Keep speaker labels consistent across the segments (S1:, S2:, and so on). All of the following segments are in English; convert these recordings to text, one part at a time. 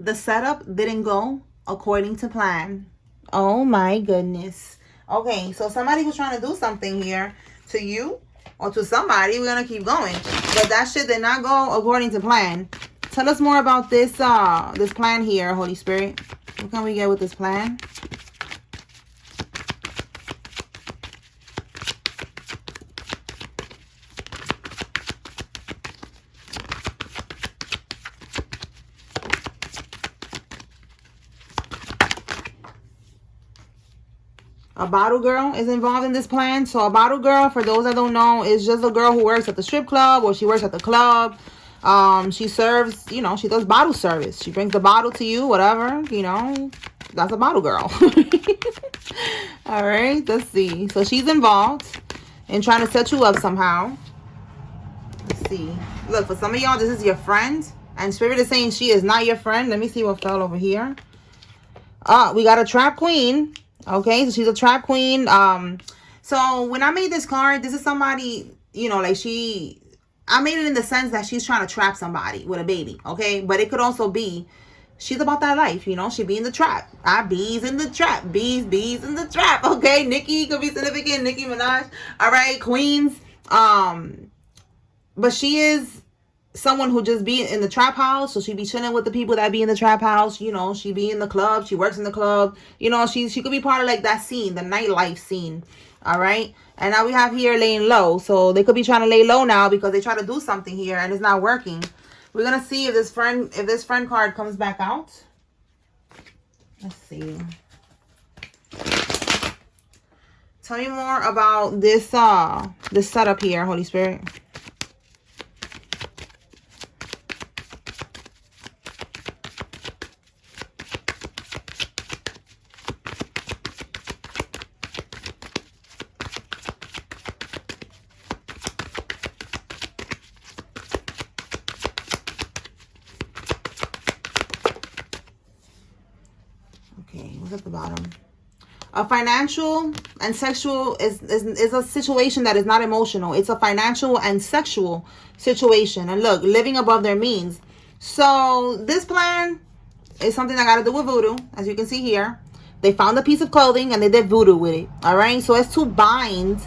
S1: The setup didn't go according to plan. Oh my goodness. Okay, so somebody was trying to do something here to you or to somebody. We're gonna keep going, but that shit did not go according to plan. Tell us more about this this plan here, Holy Spirit. What can we get with this plan? A bottle girl is involved in this plan. So a bottle girl, for those that don't know, is just a girl who works at the strip club or she works at the club. She serves, you know, she does bottle service. She brings the bottle to you, whatever, you know, that's a bottle girl. All right, let's see. So she's involved in trying to set you up somehow. Let's see. Look, for some of y'all, this is your friend. And Spirit is saying she is not your friend. Let me see what fell over here. We got a trap queen. Okay, so she's a trap queen. So when I made this card, this is somebody, you know, like I made it in the sense that she's trying to trap somebody with a baby, okay? But it could also be she's about that life, you know? She be in the trap. Bees in the trap. Bees in the trap, okay? Nicki could be significant. Nicki Minaj. All right, queens. But she is someone who just be in the trap house, so she be chilling with the people that be in the trap house, you know. She be in the club, she works in the club, you know. She could be part of like that scene, the nightlife scene. All right, and now we have here laying low, so they could be trying to lay low now because they try to do something here and it's not working. We're gonna see if this friend card comes back out. Let's see. Tell me more about this this setup here, Holy Spirit. Okay, what's at the bottom? A financial and sexual is a situation that is not emotional. It's a financial and sexual situation. And look, living above their means. So this plan is something that got to do with voodoo, as you can see here. They found a piece of clothing and they did voodoo with it. All right, so it's to bind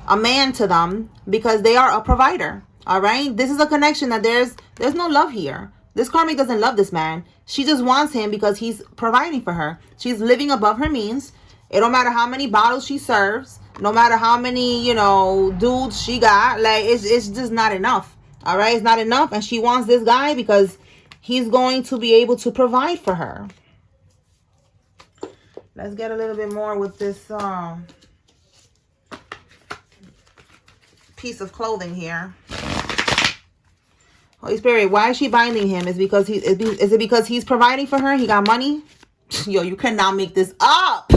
S1: a man to them because they are a provider. All right, this is a connection that there's no love here. This karmic doesn't love this man. She just wants him because he's providing for her. She's living above her means. It don't matter how many bottles she serves, no matter how many, you know, dudes she got, like it's just not enough. All right, it's not enough, and she wants this guy because he's going to be able to provide for her. Let's get a little bit more with this piece of clothing here. Holy Spirit, why is she binding him? Is it because he's providing for her? He got money? Yo, you cannot make this up.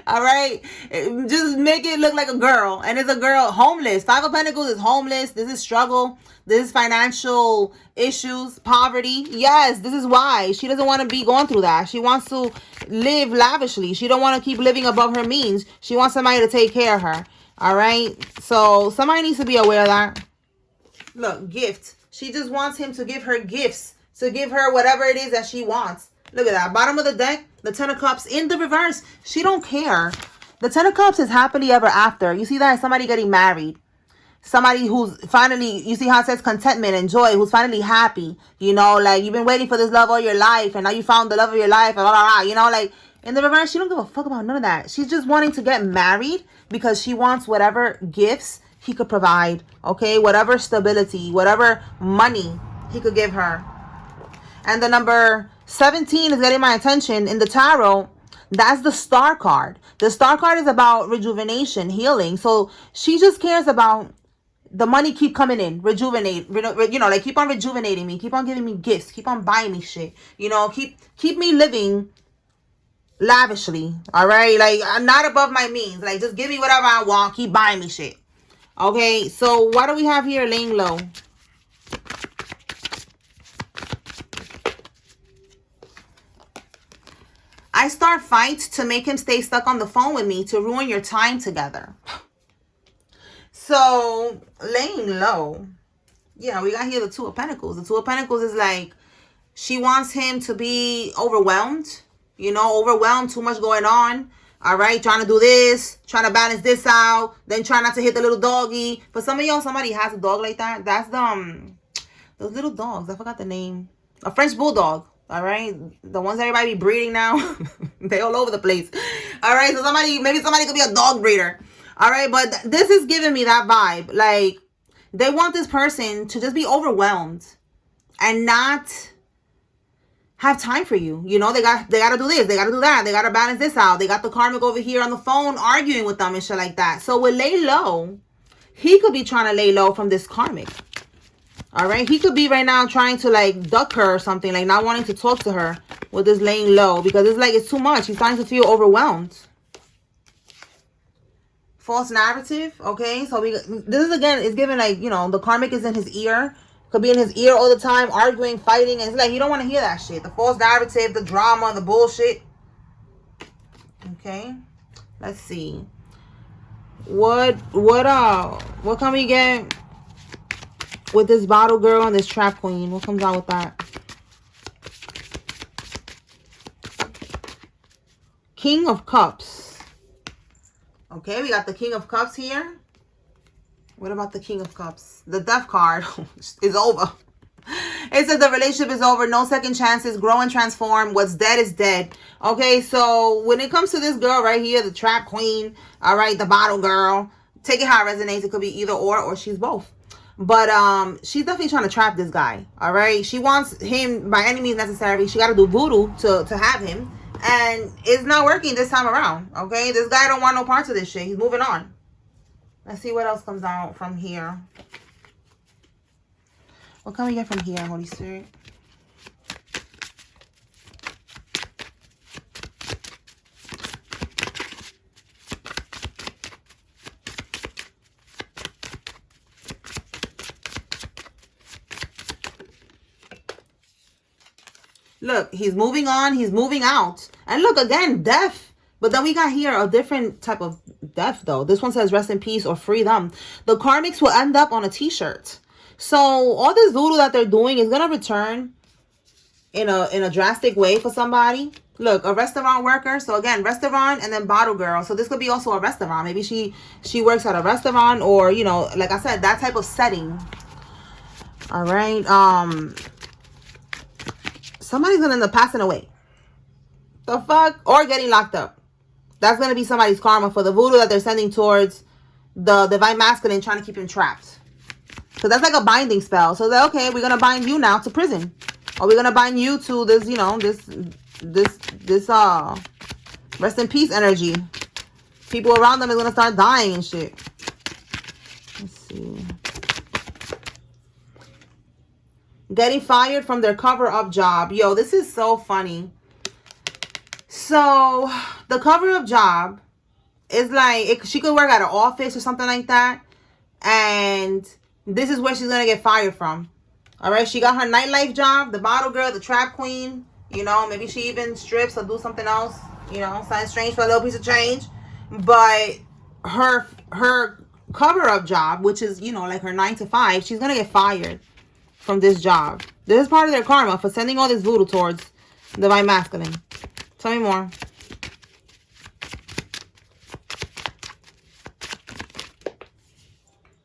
S1: All right, just make it look like a girl, and it's a girl homeless. Five of Pentacles is homeless. This is struggle. This is financial issues, poverty. Yes, this is why she doesn't want to be going through that. She wants to live lavishly. She don't want to keep living above her means. She wants somebody to take care of her. All right, so somebody needs to be aware of that. Look, gift. She just wants him to give her gifts, to give her whatever it is that she wants. Look at that. Bottom of the deck, the Ten of Cups in the reverse. She don't care. The Ten of Cups is happily ever after. You see that? Somebody getting married. Somebody who's finally, you see how it says contentment and joy, who's finally happy. You know, like you've been waiting for this love all your life and now you found the love of your life. And blah, blah, blah. You know, like in the reverse, she don't give a fuck about none of that. She's just wanting to get married because she wants whatever gifts he could provide. Okay, whatever stability, whatever money he could give her. And the number 17 is getting my attention in the tarot. That's the Star card. The Star card is about rejuvenation, healing. So she just cares about the money keep coming in, rejuvenate, you know, like keep on rejuvenating me, keep on giving me gifts, keep on buying me shit, you know, keep me living lavishly. All right, like I'm not above my means. Like just give me whatever I want, keep buying me shit. Okay, so what do we have here? Laying low. I start fights to make him stay stuck on the phone with me to ruin your time together. So, laying low. Yeah, we got here the Two of Pentacles. The Two of Pentacles is like, she wants him to be overwhelmed, you know, overwhelmed, too much going on. All right, trying to do this, trying to balance this out, then try not to hit the little doggy. For some of y'all, somebody has a dog like that. That's the those little dogs. I forgot the name. A French bulldog. All right, the ones everybody be breeding now. They all over the place. All right, so maybe somebody could be a dog breeder. All right, but this is giving me that vibe. Like, they want this person to just be overwhelmed and not have time for you. You know, they got to do this, they got to do that, they got to balance this out. They got the karmic over here on the phone arguing with them and shit like that. So with lay low, he could be trying to lay low from this karmic. All right, he could be right now trying to like duck her or something, like not wanting to talk to her with this laying low, because it's like it's too much. He's starting to feel overwhelmed. False narrative. Okay, so this is again, it's given like, you know, the karmic is in his ear. Could be in his ear all the time, arguing, fighting, and it's like you don't want to hear that shit. The false narrative, the drama, the bullshit. Okay, let's see. What can we get with this bottle girl and this trap queen? What comes out with that? King of Cups. Okay, we got the King of Cups here. What about the King of Cups? The Death card is over. It says the relationship is over. No second chances. Grow and transform. What's dead is dead. Okay, so when it comes to this girl right here, the trap queen, all right, the bottle girl, take it how it resonates. It could be either or she's both. But she's definitely trying to trap this guy. All right, she wants him by any means necessary. She got to do voodoo to have him. And it's not working this time around. Okay, this guy don't want no parts of this shit. He's moving on. Let's see what else comes out from here. What can we get from here, Holy Spirit? Look, he's moving on. He's moving out. And look, again, death. But then we got here a different type of death, though. This one says rest in peace or free them. The karmics will end up on a t-shirt. So all this voodoo that they're doing is going to return in a drastic way for somebody. Look, a restaurant worker. So again, restaurant and then bottle girl. So this could be also a restaurant. Maybe she works at a restaurant, or, you know, like I said, that type of setting. All right. Somebody's going to end up passing away. The fuck? Or getting locked up. That's going to be somebody's karma for the voodoo that they're sending towards the divine masculine, trying to keep him trapped. So that's like a binding spell. So they're okay, we're going to bind you now to prison. Or we're going to bind you to this, you know, this rest in peace energy. People around them is going to start dying and shit. Let's see. Getting fired from their cover-up job. Yo, this is so funny. So the cover-up job is like, she could work at an office or something like that. And this is where she's going to get fired from. All right. She got her nightlife job, the bottle girl, the trap queen. You know, maybe she even strips or do something else. You know, something strange for a little piece of change. But her cover-up job, which is, you know, like her 9 to 5, she's going to get fired from this job. This is part of their karma for sending all this voodoo towards the divine masculine. Tell me more.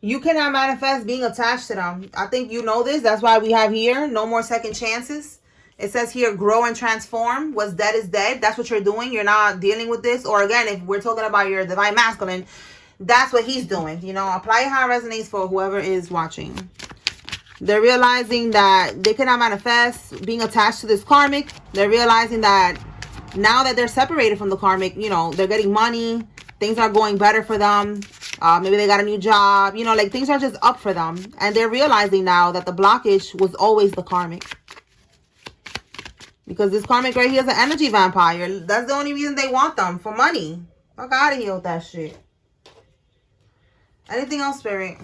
S1: You cannot manifest being attached to them. I think you know this. That's why we have here, no more second chances. It says here, grow and transform. What's dead is dead. That's what you're doing. You're not dealing with this. Or again, if we're talking about your divine masculine, that's what he's doing. You know, apply how it resonates for whoever is watching. They're realizing that they cannot manifest being attached to this karmic. They're realizing that now that they're separated from the karmic, you know, they're getting money. Things are going better for them. Maybe they got a new job. You know, like things are just up for them. And they're realizing now that the blockage was always the karmic. Because this karmic right here is an energy vampire. That's the only reason they want them, for money. Fuck out of here with that shit. Anything else, Spirit?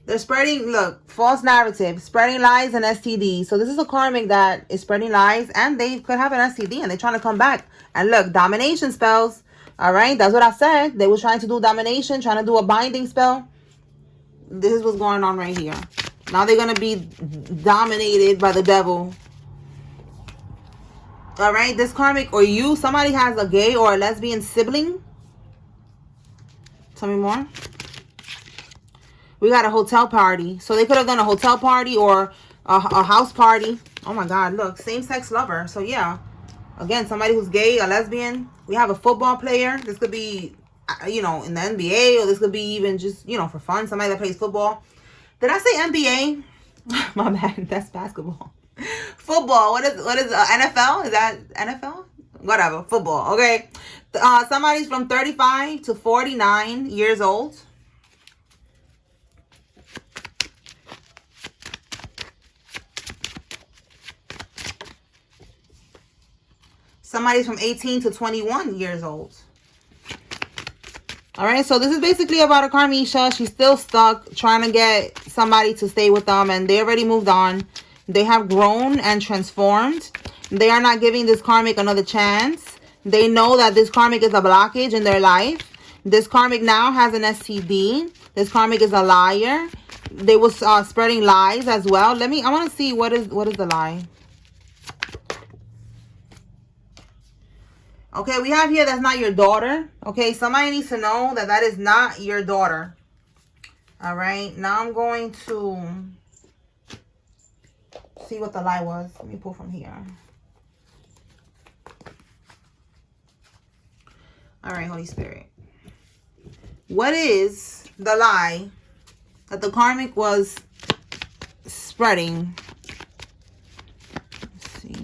S1: They're spreading, look, false narrative, spreading lies and STD. So this is a karmic that is spreading lies, and they could have an STD and they're trying to come back. And look, domination spells. All right, that's what I said. They were trying to do domination, trying to do a binding spell. This is what's going on right here. Now they're going to be dominated by the devil. All right, this karmic or you, somebody has a gay or a lesbian sibling. Tell me more. We got a hotel party. So they could have done a hotel party or a house party. Oh my God, look, same-sex lover. So yeah, again, somebody who's gay, a lesbian. We have a football player. This could be, you know, in the NBA, or this could be even just, you know, for fun. Somebody that plays football. Did I say NBA? My bad, that's basketball. Football, what is NFL? Is that NFL? Whatever, football, okay. Somebody's from 35 to 49 years old. Somebody's from 18 to 21 years old. All right, so this is basically about a Karmisha. She's still stuck trying to get somebody to stay with them, and they already moved on. They have grown and transformed. They are not giving this karmic another chance. They know that this karmic is a blockage in their life. This karmic now has an STD. This karmic is a liar. They was spreading lies as well. I want to see what is the lie. Okay, we have here that's not your daughter. Okay, somebody needs to know that that is not your daughter. All right, now I'm going to see what the lie was. Let me pull from here. All right, Holy Spirit. What is the lie that the karmic was spreading? Let's see.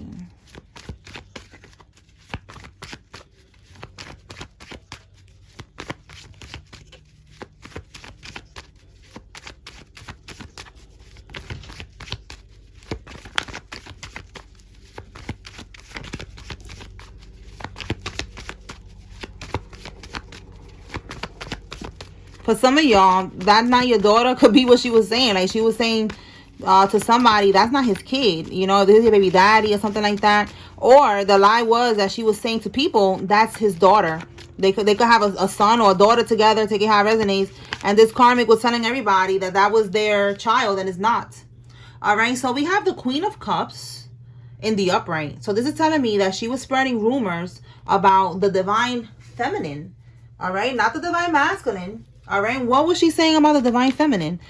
S1: For some of y'all, that's not your daughter. Could be what she was saying. Like she was saying to somebody, that's not his kid. You know, this is your baby daddy or something like that. Or the lie was that she was saying to people, that's his daughter. They could have a son or a daughter together, take it how it resonates. And this karmic was telling everybody that that was their child, and it's not. All right, so we have the Queen of Cups in the upright. So this is telling me that she was spreading rumors about the divine feminine. All right, not the divine masculine. All right, what was she saying about the divine feminine?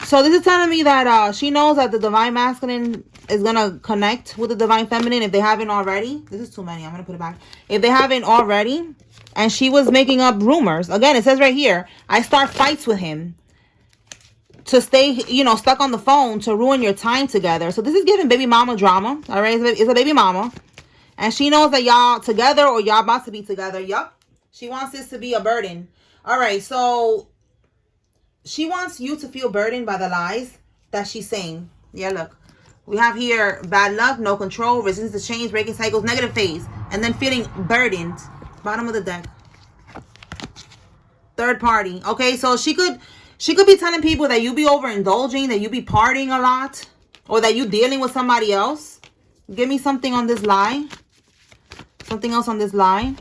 S1: So this is telling me that she knows that the divine masculine is going to connect with the divine feminine if they haven't already. This is too many. I'm going to put it back. If they haven't already. And she was making up rumors. Again, it says right here, I start fights with him to stay, you know, stuck on the phone to ruin your time together. So this is giving baby mama drama. All right, it's a baby mama. And she knows that y'all together or y'all about to be together. Yup. She wants this to be a burden. All right, so she wants you to feel burdened by the lies that she's saying. Yeah, look. We have here bad luck, no control, resistance to change, breaking cycles, negative phase, and then feeling burdened. Bottom of the deck. Third party. Okay, so she could be telling people that you be overindulging, that you be partying a lot, or that you dealing with somebody else. Give me something on this lie. Something else on this lie.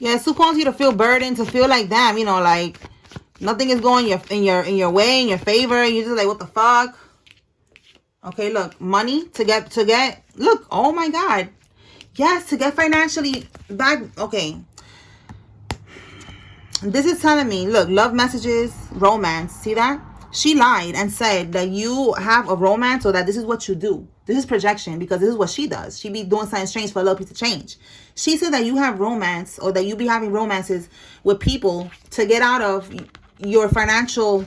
S1: Yeah, Sue wants you to feel burdened, to feel like, damn, you know, like nothing is going in your way, in your favor. You're just like, what the fuck? Okay, look, money to get, look, oh my God. Yes, to get financially back. Okay. This is telling me, look, love messages, romance. See that? She lied and said that you have a romance or that this is what you do. This is projection because this is what she does. She be doing something strange for a little piece of change. She said that you have romance or that you be having romances with people to get out of your financial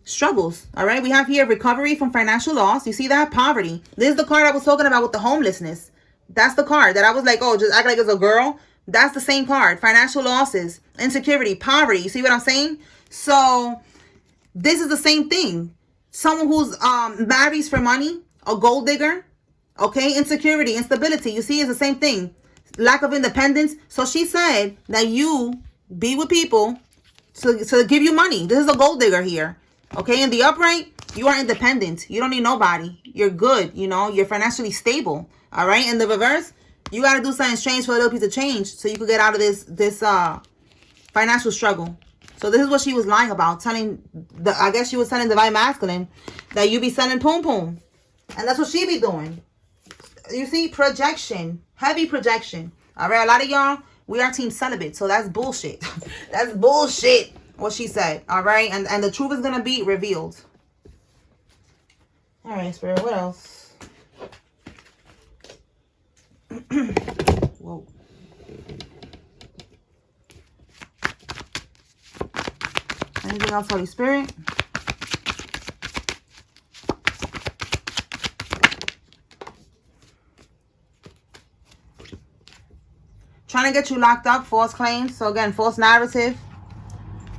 S1: struggles. All right. We have here recovery from financial loss. You see that? Poverty. This is the card I was talking about with the homelessness. That's the card that I was like, oh, just act like it's a girl. That's the same card. Financial losses, insecurity, poverty. You see what I'm saying? So this is the same thing. Someone who's marries for money, a gold digger. Okay. Insecurity, instability. You see, it's the same thing. Lack of independence. So she said that you be with people to give you money. This is a gold digger here. Okay, in the upright, you are independent. You don't need nobody. You're good, you know. You're financially stable. All right, in the reverse, you got to do something strange for a little piece of change so you could get out of this financial struggle. So this is what she was lying about, I guess she was telling Divine Masculine that you be selling poom poom. And that's what she be doing. You see, projection, heavy projection. All right, a lot of y'all, we are team celibate, so that's bullshit. That's bullshit, what she said. All right, and the truth is going to be revealed. All right, Spirit, what else? Whoa. Anything else, Holy Spirit? Trying to get you locked up, false claims. So again, false narrative.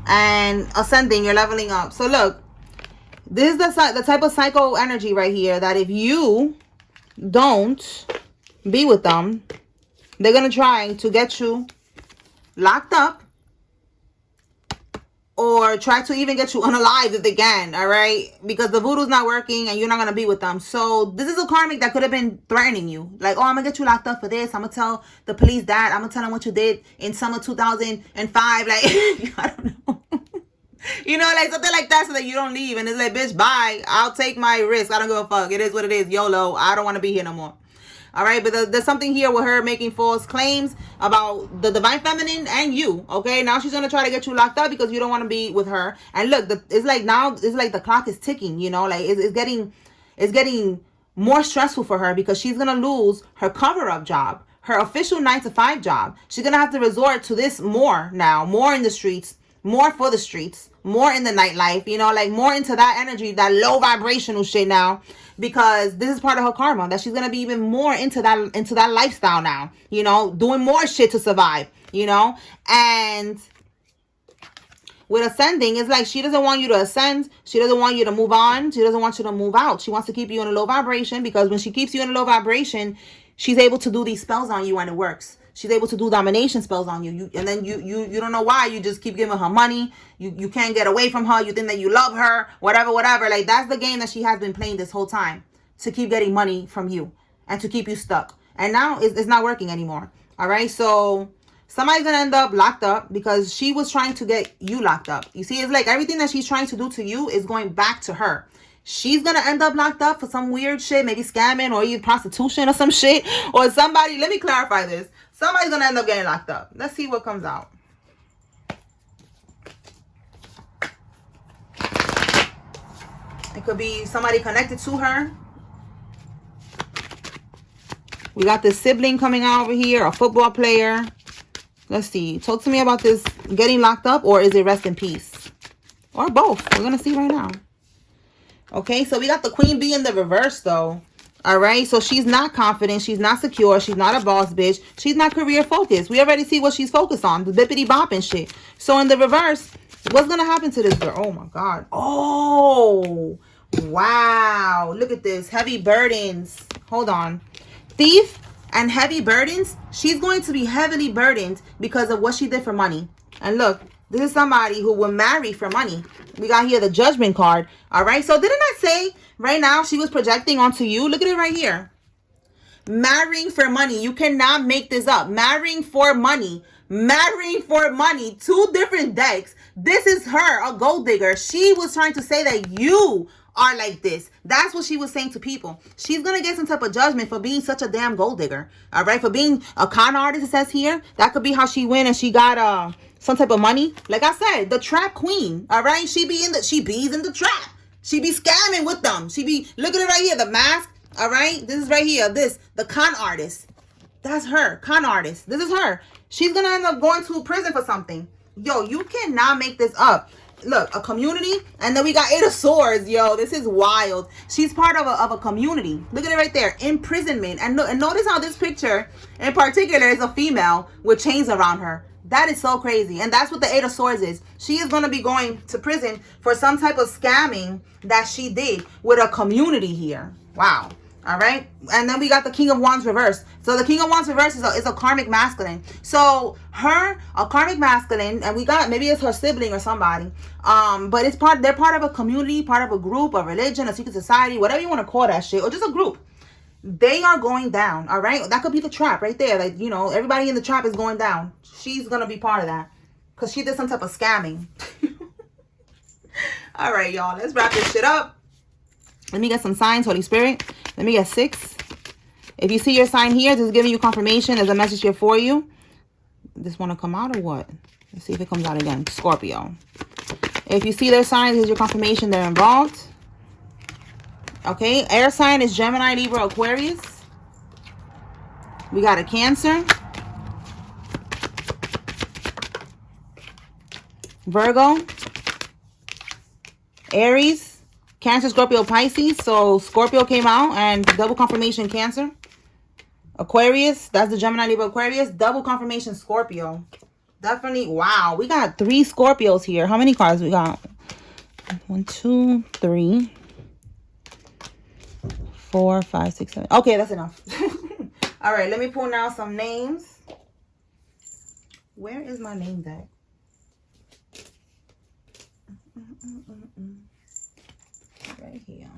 S1: And ascending, you're leveling up. So look, this is the type of psycho energy right here that if you don't be with them, they're going to try to get you locked up. Or try to even get you unalived if they can, all right? Because the voodoo's not working and you're not going to be with them. So this is a karmic that could have been threatening you. Like, oh, I'm going to get you locked up for this. I'm going to tell the police that. I'm going to tell them what you did in summer 2005. Like, I don't know. You know, like something like that so that you don't leave. And it's like, bitch, bye. I'll take my risk. I don't give a fuck. It is what it is. YOLO. I don't want to be here no more. All right, but there's something here with her making false claims about the divine feminine and you. Okay, now she's gonna try to get you locked up because you don't want to be with her. And look, it's like now it's like the clock is ticking. You know, like it's getting more stressful for her because she's gonna lose her cover-up job, her official 9-to-5 job. She's gonna have to resort to this more now, more in the streets, more for the streets, more in the nightlife. You know, like more into that energy, that low vibrational shit now. Because this is part of her karma, that she's going to be even more into that lifestyle now, you know, doing more shit to survive, you know. And with ascending, it's like she doesn't want you to ascend. She doesn't want you to move on. She doesn't want you to move out. She wants to keep you in a low vibration because when she keeps you in a low vibration, she's able to do these spells on you and it works. She's able to do domination spells on you. And then you don't know why. You just keep giving her money. You can't get away from her. You think that you love her. Whatever. Like, that's the game that she has been playing this whole time. To keep getting money from you. And to keep you stuck. And now it's not working anymore. All right. So somebody's going to end up locked up because she was trying to get you locked up. You see, it's like everything that she's trying to do to you is going back to her. She's going to end up locked up for some weird shit. Maybe scamming or even prostitution or some shit. Or somebody. Let me clarify this. Somebody's going to end up getting locked up. Let's see what comes out. It could be somebody connected to her. We got this sibling coming out over here. A football player. Let's see. Talk to me about this getting locked up. Or is it rest in peace? Or both. We're going to see right now. Okay. So we got the queen bee in the reverse though. All right, so she's not confident. She's not secure. She's not a boss bitch. She's not career focused. We already see what she's focused on. The bippity bop and shit. So in the reverse, what's going to happen to this girl? Oh, my God. Oh, wow. Look at this. Heavy burdens. Hold on. Thief and heavy burdens. She's going to be heavily burdened because of what she did for money. And look, this is somebody who will marry for money. We got here the judgment card. All right, so didn't I say... Right now, she was projecting onto you. Look at it right here. Marrying for money. You cannot make this up. Marrying for money. Marrying for money. 2 different decks. This is her, a gold digger. She was trying to say that you are like this. That's what she was saying to people. She's going to get some type of judgment for being such a damn gold digger. All right? For being a con artist, it says here. That could be how she went and she got some type of money. Like I said, the trap queen. All right? She bees in the trap. She be scamming with them. She be, look at it right here, the mask. All right, this is right here. The con artist. That's her, con artist. This is her. She's gonna end up going to prison for something. Yo, you cannot make this up. Look, a community, and then we got 8 of Swords. Yo, this is wild. She's part of a community. Look at it right there, imprisonment. And notice how this picture in particular is a female with chains around her. That is so crazy. And that's what the 8 of Swords is. She is going to be going to prison for some type of scamming that she did with a community here. Wow. All right. And then we got the King of Wands reversed. So the King of Wands reversed is a karmic masculine. So her, a karmic masculine, and we got, maybe it's her sibling or somebody. But they're part of a community, part of a group, a religion, a secret society, whatever you want to call that shit, or just a group. They are going down. All right. That could be the trap right there. Like, you know, everybody in the trap is going down. She's going to be part of that. Because she did some type of scamming. All right, y'all. Let's wrap this shit up. Let me get some signs, Holy Spirit. Let me get 6. If you see your sign here, this is giving you confirmation. There's a message here for you. This want to come out or what? Let's see if it comes out again. Scorpio. If you see their signs, here's your confirmation. They're involved. Okay. Air sign is Gemini, Libra, Aquarius. We got a Cancer. Virgo. Aries. Cancer, Scorpio, Pisces. So Scorpio came out and double confirmation Cancer. Aquarius, that's the Gemini, Libra, Aquarius. Double confirmation Scorpio. Definitely, wow. We got 3 Scorpios here. How many cards we got? 1, 2, 3, 4, 5, 6, 7. Okay, that's enough. All right, let me pull now some names. Where is my name deck? Right here.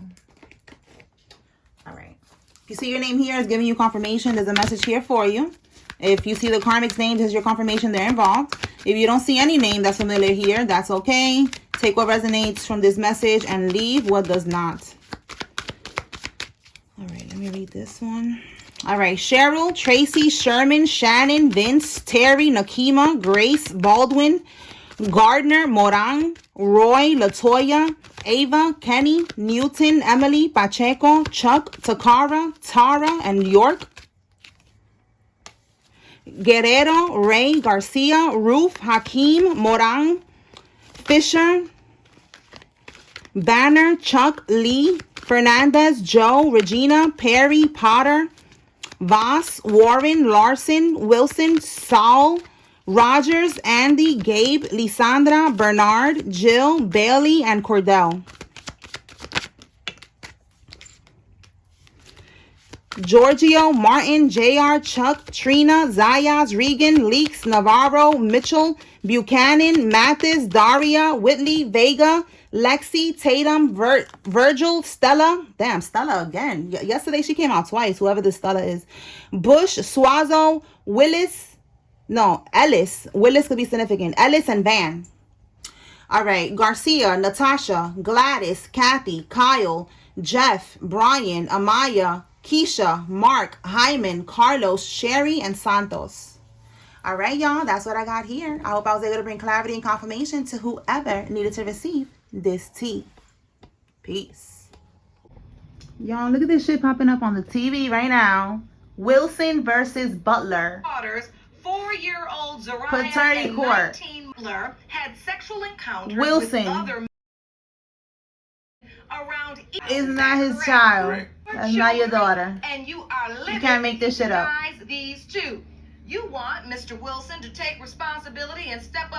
S1: All right. If you see your name here, it's giving you confirmation. There's a message here for you. If you see the karmic's name, there's your confirmation they're involved. If you don't see any name that's familiar here, that's okay. Take what resonates from this message and leave what does not. All right, let me read this one. All right, Cheryl, Tracy, Sherman, Shannon, Vince, Terry, Nakima, Grace, Baldwin, Gardner, Morang, Roy, Latoya, Ava, Kenny, Newton, Emily, Pacheco, Chuck, Takara, Tara, and York. Guerrero, Ray, Garcia, Ruth, Hakeem, Morang, Fisher, Banner, Chuck, Lee, Fernandez, Joe, Regina, Perry, Potter, Voss, Warren, Larson, Wilson, Saul, Rogers, Andy, Gabe, Lisandra, Bernard, Jill, Bailey, and Cordell. Giorgio, Martin, JR, Chuck, Trina, Zayas, Regan, Leaks, Navarro, Mitchell, Buchanan, Mathis, Daria, Whitley, Vega, Lexi, Tatum, Virgil, Stella. Damn, Stella again. Yesterday she came out twice, whoever this Stella is. Bush, Suazo, Willis. No, Ellis. Willis could be significant. Ellis and Van. All right. Garcia, Natasha, Gladys, Kathy, Kyle, Jeff, Brian, Amaya, Keisha, Mark, Hyman, Carlos, Sherry, and Santos. All right, y'all. That's what I got here. I hope I was able to bring clarity and confirmation to whoever needed to receive this tea. Peace. Y'all, look at this shit popping up on the TV right now. Wilson versus Butler.
S2: 4-year-old Zariah
S1: Paternity
S2: and
S1: court.
S2: 19 Butler had sexual encounters
S1: Wilson.
S2: with other men around.
S1: Is not his child. That's not your daughter.
S2: And you are living.
S1: You can't make this shit up.
S2: These two. You want Mr. Wilson to take responsibility and step up.